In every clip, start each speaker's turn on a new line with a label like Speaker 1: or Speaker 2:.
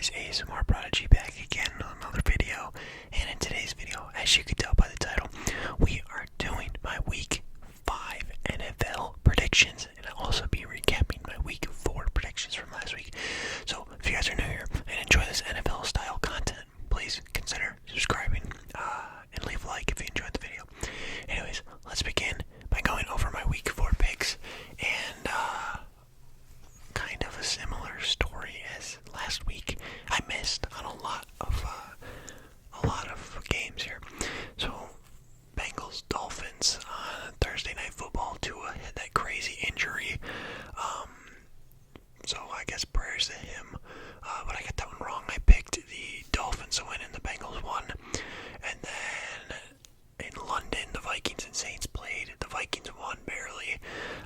Speaker 1: guys, ASMR Prodigy back again with another video. And in today's video, as you can tell by the title, we are doing my Week 5 NFL predictions. And I'll also be recapping my Week 4 predictions from last week. So if you guys are new here and enjoy this NFL style content, please consider subscribing and leave a like if you enjoyed the video. Anyways, let's begin by going over my Week 4 picks. And kind of a similar story as last week. I missed on a lot of games here. So Bengals Dolphins on Thursday Night Football. Tua had that crazy injury. So I guess prayers to him. But I got that one wrong. I picked the Dolphins to win and the Bengals won. And then in London, the Vikings and Saints played. The Vikings won barely.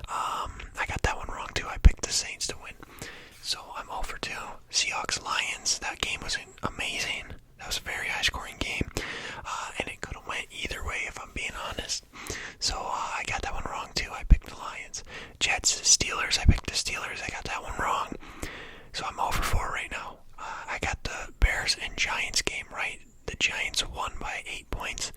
Speaker 1: I got that one wrong too. I picked the Saints to win. So I'm 0 for 2. Seahawks Lions. That game was amazing. That was a very high scoring game. And it could have went either way if I'm being honest. So I got that one wrong too. I picked the Lions. Jets Steelers. I picked the Steelers. I got that one wrong. So I'm 0 for 4 right now. I got the Bears and Giants game right. The Giants won by 8 points.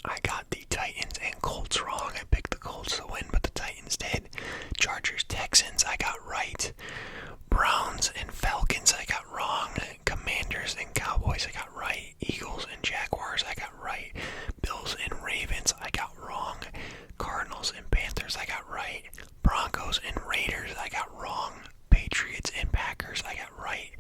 Speaker 1: I got the Titans and Colts wrong. I picked the Colts to win, but the Titans did. Chargers, Texans, I got right. Browns and Falcons, I got wrong. Commanders and Cowboys, I got right. Eagles and Jaguars, I got right. Bills and Ravens, I got wrong. Cardinals and Panthers, I got right. Broncos and Raiders, I got wrong. Patriots and Packers, I got right.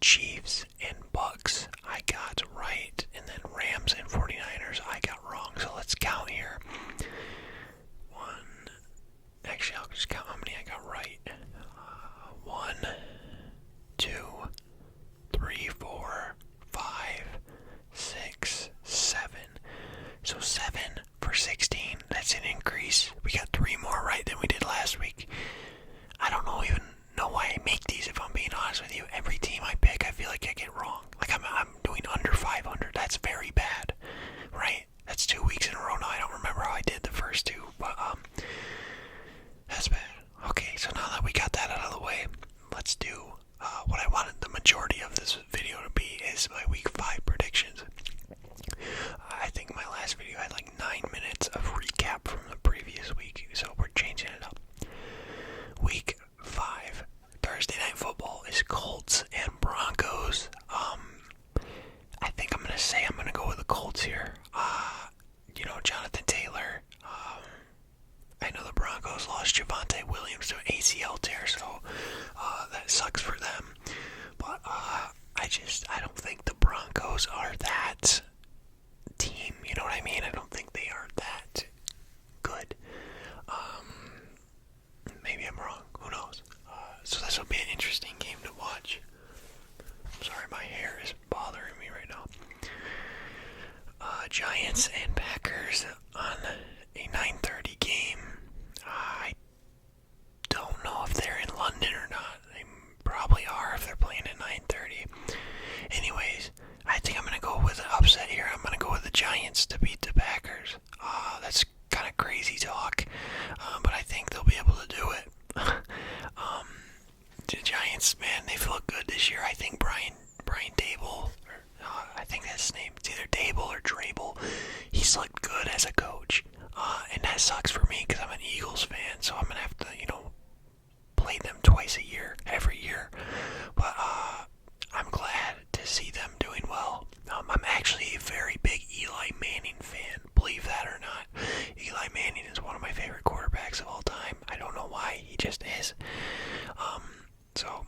Speaker 1: Chiefs and Bucks, I got right. And then Rams and 49ers, I got wrong. So let's count here. Actually, I'll just count how many I got right. 1, 2, 3, 4, 5, 6, 7. So 7 for 16. That's an increase. We got 3 more right than we did last week. I don't even know why I make these, if I'm being honest with you. Every team I pick, I feel like I get wrong. Like I'm doing under 500. That's very bad, right? That's 2 weeks in a row now. I don't remember how I did the first 2, but that's bad. Okay, so now that we got that out of the way, let's do what I wanted the majority of this video to be, is my Week 5 predictions. I think my last video had like 9 minutes of recap from the previous week, so we're changing it up. Week 5, Thursday Night Football is Colts and Broncos. I think I'm gonna go with the Colts here. Jonathan Taylor. I know the Broncos lost Javonte Williams to an ACL tear, so that sucks for them. But I don't think the Broncos are that team. You know what I mean? I don't think they are that good. Maybe I'm wrong. Who knows? So this will be an interesting game to watch. I'm sorry, my hair is bothering me right now. Giants and Packers on a 9:30 game. I don't know if they're in London or not. They probably are if they're playing at 9:30. Anyways, I think I'm going to go with an upset here. I'm going to go with the Giants to beat the Packers. That's kind of crazy talk, but I think they'll be able to do it. The Giants, man, they've looked good this year. I think Brian Dable, I think that's his name. It's either Dable or Drabel. He's looked good as a coach. And that sucks for me because I'm an Eagles fan, so I'm going to have to, play them twice a year, every year. But I'm glad to see them doing well. I'm actually a very big Eli Manning fan, believe that or not. Eli Manning is one of my favorite quarterbacks of all time. I don't know why, he just is. So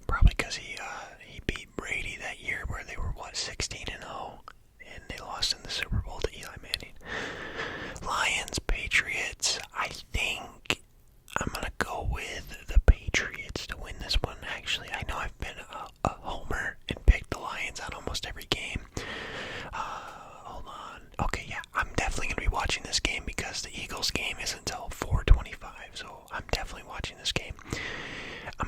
Speaker 1: probably because he beat Brady that year where they were 16-0, and they lost in the Super Bowl to Eli Manning. Lions, Patriots. I think I'm gonna go with the Patriots to win this one. Actually, I know I've been a homer and picked the Lions on almost every game. Hold on. Okay, yeah, I'm definitely gonna be watching this game because the Eagles game is until 4:25, so I'm definitely watching this game. I'm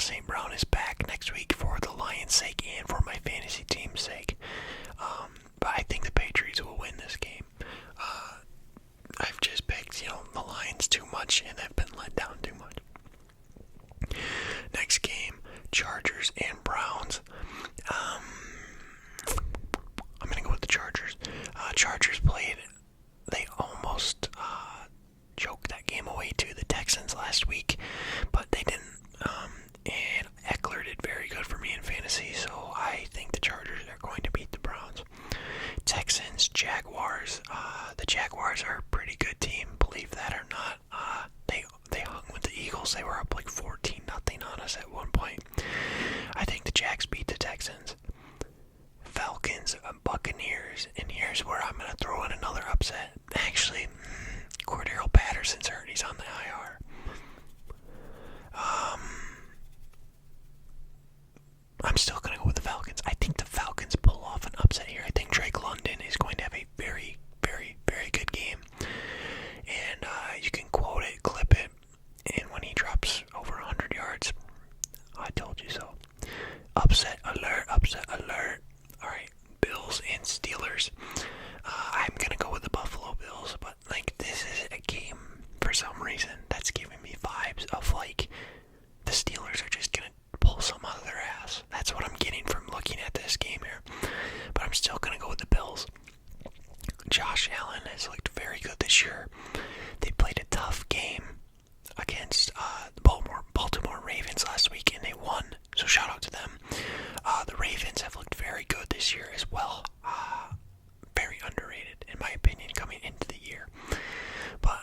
Speaker 1: St. Brown is back next week for the Lions' sake and for my fantasy team's sake. But I think the Patriots will win this game. I've just picked, the Lions too much, and I've been let down too much. Next game, Chargers and Browns. I'm going to go with the Chargers. Chargers played, they almost choked that game away to the Texans last week, but they didn't. And Eckler did very good for me in fantasy, so I think the Chargers are going to beat the Browns. Texans, Jaguars. The Jaguars are a pretty good team, believe that or not. They hung with the Eagles. They were up like 14-0 on us at one point. I think the Jags beat the Texans. Falcons, Buccaneers, and here's where I'm going to throw in another upset. Actually, Cordero Patterson's hurt. He's on the IR. I'm still going to go with the Falcons. I think the Falcons pull off an upset here. I think Drake London is going to have a very, very, very good game. And you can quote it, clip it, and when he drops over 100 yards, I told you so. Upset alert, upset alert. Alright, Bills and Steelers. I'm going to go with the Buffalo Bills, but this is a game, for some reason, that's giving me vibes of the Steelers are just going to pull some out of their ass. That's what I'm getting from looking at this game here. But I'm still going to go with the Bills. Josh Allen has looked very good this year. They played a tough game against the Baltimore Ravens last week, and they won. So shout out to them. The Ravens have looked very good this year as well. Very underrated, in my opinion, coming into the year. But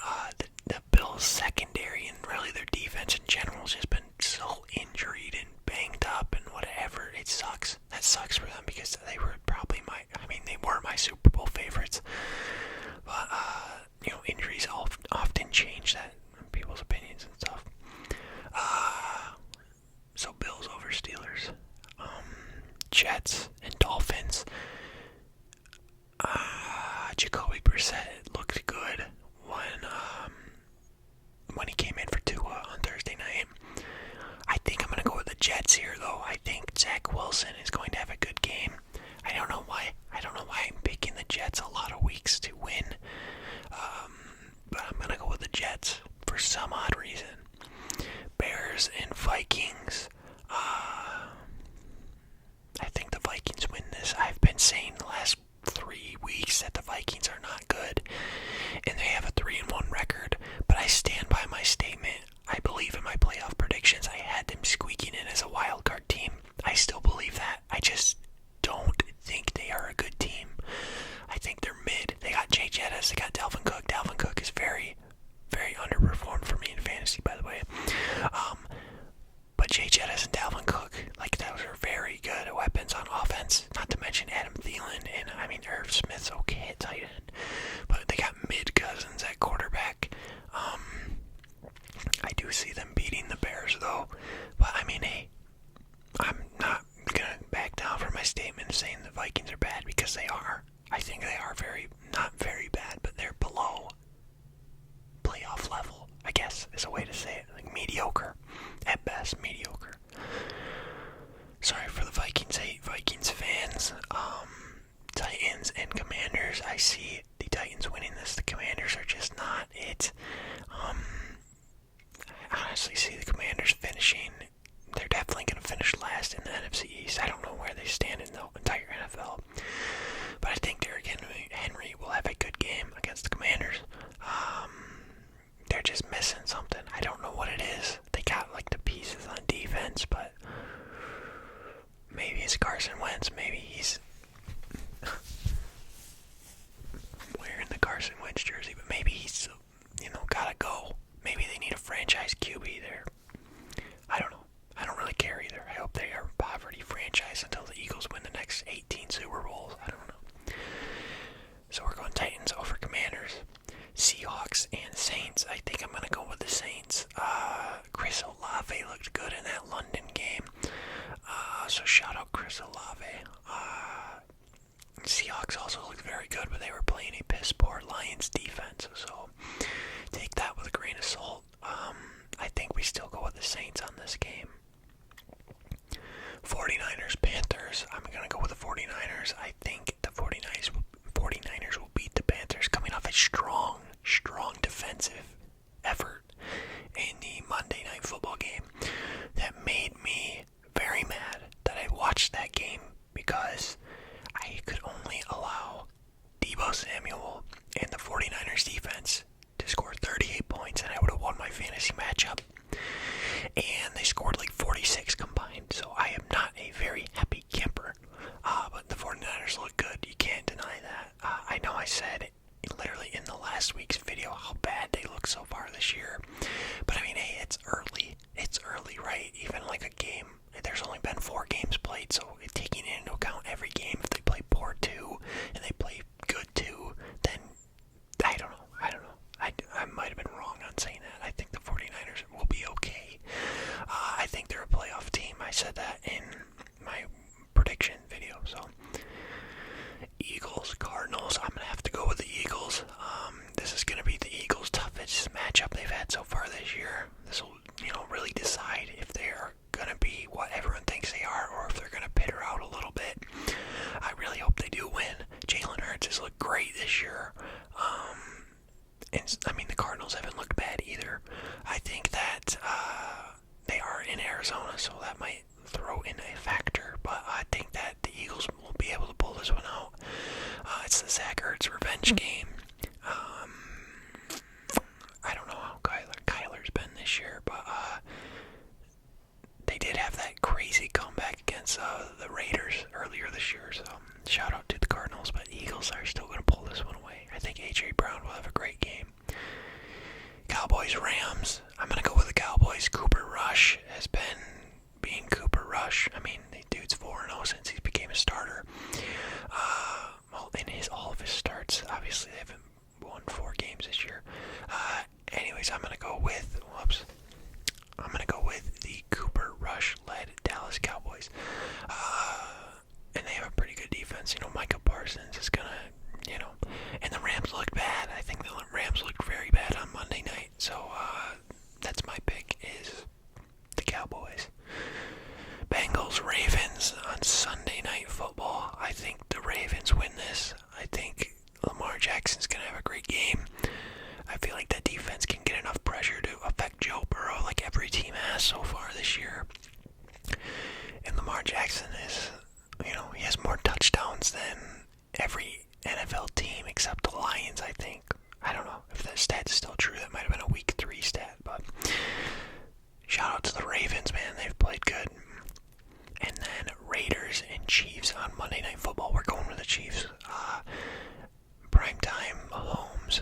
Speaker 1: the Bills' secondary and really their defense in general has just been so injured and banged up and whatever. It sucks. That sucks for them because they were probably they weren't my Super Bowl favorites. But, injuries often change that, people's opinions and stuff. So Bills over Steelers. Jets and Dolphins. Jacoby Brissett looked good when he came in for Tua on Thursday night. I think I'm going to go with the Jets here, though. I think Zach Wilson is going to have a good game. I don't know why I'm picking the Jets a lot of weeks to win. But I'm going to go with the Jets for some odd reason. Bears and Vikings. I think the Vikings win this. I've been saying the last 3 weeks that the Vikings are not good, and they have a 3-1 record, but I stand by my statement. I believe in my playoff predictions. I had them squeaking in as a wild card team. I still believe that. I just don't think they are a good team. I think they're mid. They got Jay Jettis, they got Dalvin Cook. Dalvin Cook is very, very underperformed for me in fantasy, by the way. But Jay Jettis and Dalvin Cook, those are very good weapons on offense. Not to mention Adam Thielen, and Irv Smith's okay at tight end. But they got mid-cousins at quarterback. I do see them beating the Bears, though. But, hey, I'm not going to back down from my statement of saying the Vikings are bad, because they are. I think they are not very bad, but they're below playoff level, I guess is a way to say it. Mediocre. At best, mediocre. Sorry for the Vikings fans. Titans and Commanders. I see the Titans winning this. The Commanders are just not it. I honestly see the Commanders finishing. They're definitely going to finish last in the NFC East. I don't know where they stand in the entire NFL. But I think Derrick Henry will have a good game against the Commanders. They're just missing something. I don't know what it is. They got the pieces on defense, but maybe it's Carson Wentz. Maybe he's wearing the Carson Wentz jersey, but maybe he's gotta go. Maybe they need a franchise QB there. I don't know. I don't really care either. I hope they are a poverty franchise until the Eagles win the next 18 Super Bowls. I don't know. So we're going Titans over Commanders. Seahawks and Saints. I think I'm going to go with the Saints. Chris Olave looked good in that London game. So shout out Chris Olave. Seahawks also looked very good, but they were playing a piss poor Lions defense. So take that with a grain of salt. I think we still go with the Saints on this game. this. I'm going to go with the 49ers. I think the 49ers will beat the Panthers coming off a strong defensive effort in the Monday Night Football game that made me very mad that I watched that game because I could only allow Deebo Samuel and the 49ers defense to score 38 points and I would have won my fantasy matchup. And they scored like 46 combined, so I am not a very happy camper. But the 49ers look good, you can't deny that. I know I said literally in the last week's video how bad they look so far this year. But I mean, hey, it's early, right? Even like a game, there's only been 4 games played, so taking into account every game, if they play poor too, and they play good too, then I don't know. I might have been wrong on saying that. I think the 49ers will be okay. I think they're a playoff team. I said that in my prediction video. So, Eagles, Cardinals. I'm going to have to go with the Eagles. This is going to be the Eagles' toughest matchup they've had so far this year. This will, really decide if they are going to be what everyone thinks they are or if they're going to pitter out a little bit. I really hope they do win. Jalen Hurts has looked great this year. And I mean, the Cardinals haven't looked bad either. I think that they are in Arizona, so that might throw in a factor. But I think that the Eagles will be able to pull this one out. It's the Zach Ertz revenge game. I don't know how Kyler's been this year, but they did have that crazy comeback against the Raiders earlier this year. So shout out to the Cardinals, but Eagles are still going to pull this one away. I think A.J. Brown will have a great game. Cowboys, Rams. I'm going to go with the Cowboys. Cooper Rush has been being Cooper Rush. I mean, the dude's 4-0 since he became a starter. Well, in all of his starts, obviously they haven't won 4 games this year. Anyways, I'm going to go with the Cooper Rush-led Dallas Cowboys. And they have a pretty good defense. Micah Parsons is going to, and the Rams looked bad. I think the Rams looked very bad on Monday night. So, that's my pick is the Cowboys. Bengals, Ravens on Sunday Night Football. I think the Ravens win this. I think Lamar Jackson's going to have a great game. I feel like that defense can get enough pressure to affect Joe Burrow like every team has so far this year. And Lamar Jackson is, he has more touchdowns than every NFL team except the Lions, I think. I don't know if that stat is still true. That might have been a week 3 stat, but shout out to the Ravens, man. They've played good. And then Raiders and Chiefs on Monday Night Football. We're going with the Chiefs. Primetime, Mahomes,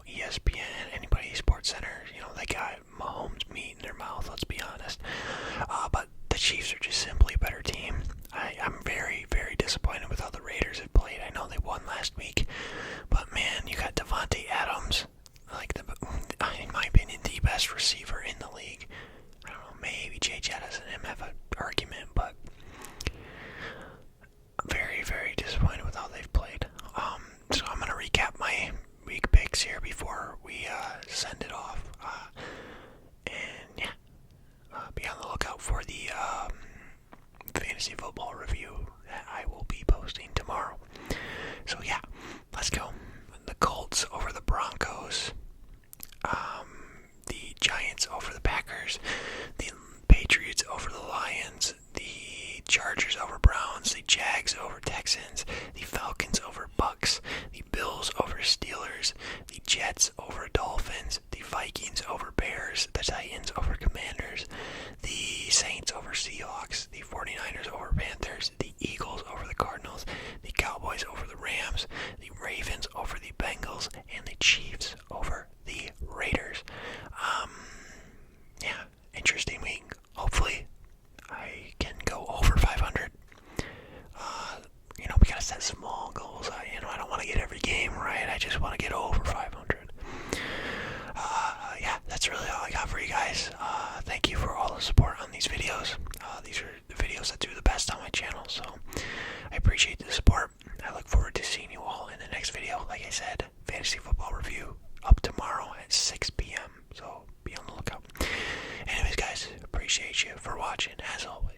Speaker 1: ESPN, anybody, Sports Center, they got Mahomes meat in their mouth, let's be honest. But the Chiefs are just simply a better team. I'm very, very disappointed with how the Raiders have played. I know they won last week, but man, you got Devontae Adams, in my opinion, the best receiver in the league. I don't know, maybe Jay Jettis and him have an argument, but I'm very, very disappointed with how they've played. So I'm going to recap my week picks here before we send it off. Be on the lookout for the fantasy football review that I will be posting tomorrow. So yeah, let's go. The Colts over the Broncos. The Giants over the Packers. The Patriots over the Lions. The Chargers over Browns. The Jags over Texans. The Falcons over Bucks. The Bills over Steelers. The Jets over Dolphins. The Vikings over Bears. The Titans over Commanders. The Saints over Seahawks. The 49ers over Panthers. The Eagles over the Cardinals. The Cowboys over the Rams. The Ravens over the Bengals. And the Chiefs over the Raiders. Interesting week. Hopefully I can go over 500. We gotta set small goals. I don't want to get every game right. I just want to get over 500. That's really all I got for you guys. Thank you for all the support on these videos. These are the videos that do the best on my channel, so I appreciate the support. I look forward to seeing you all in the next video. Like I said, fantasy football review up tomorrow at 6 p.m. So be on the lookout. Anyways, guys, appreciate you for watching as always.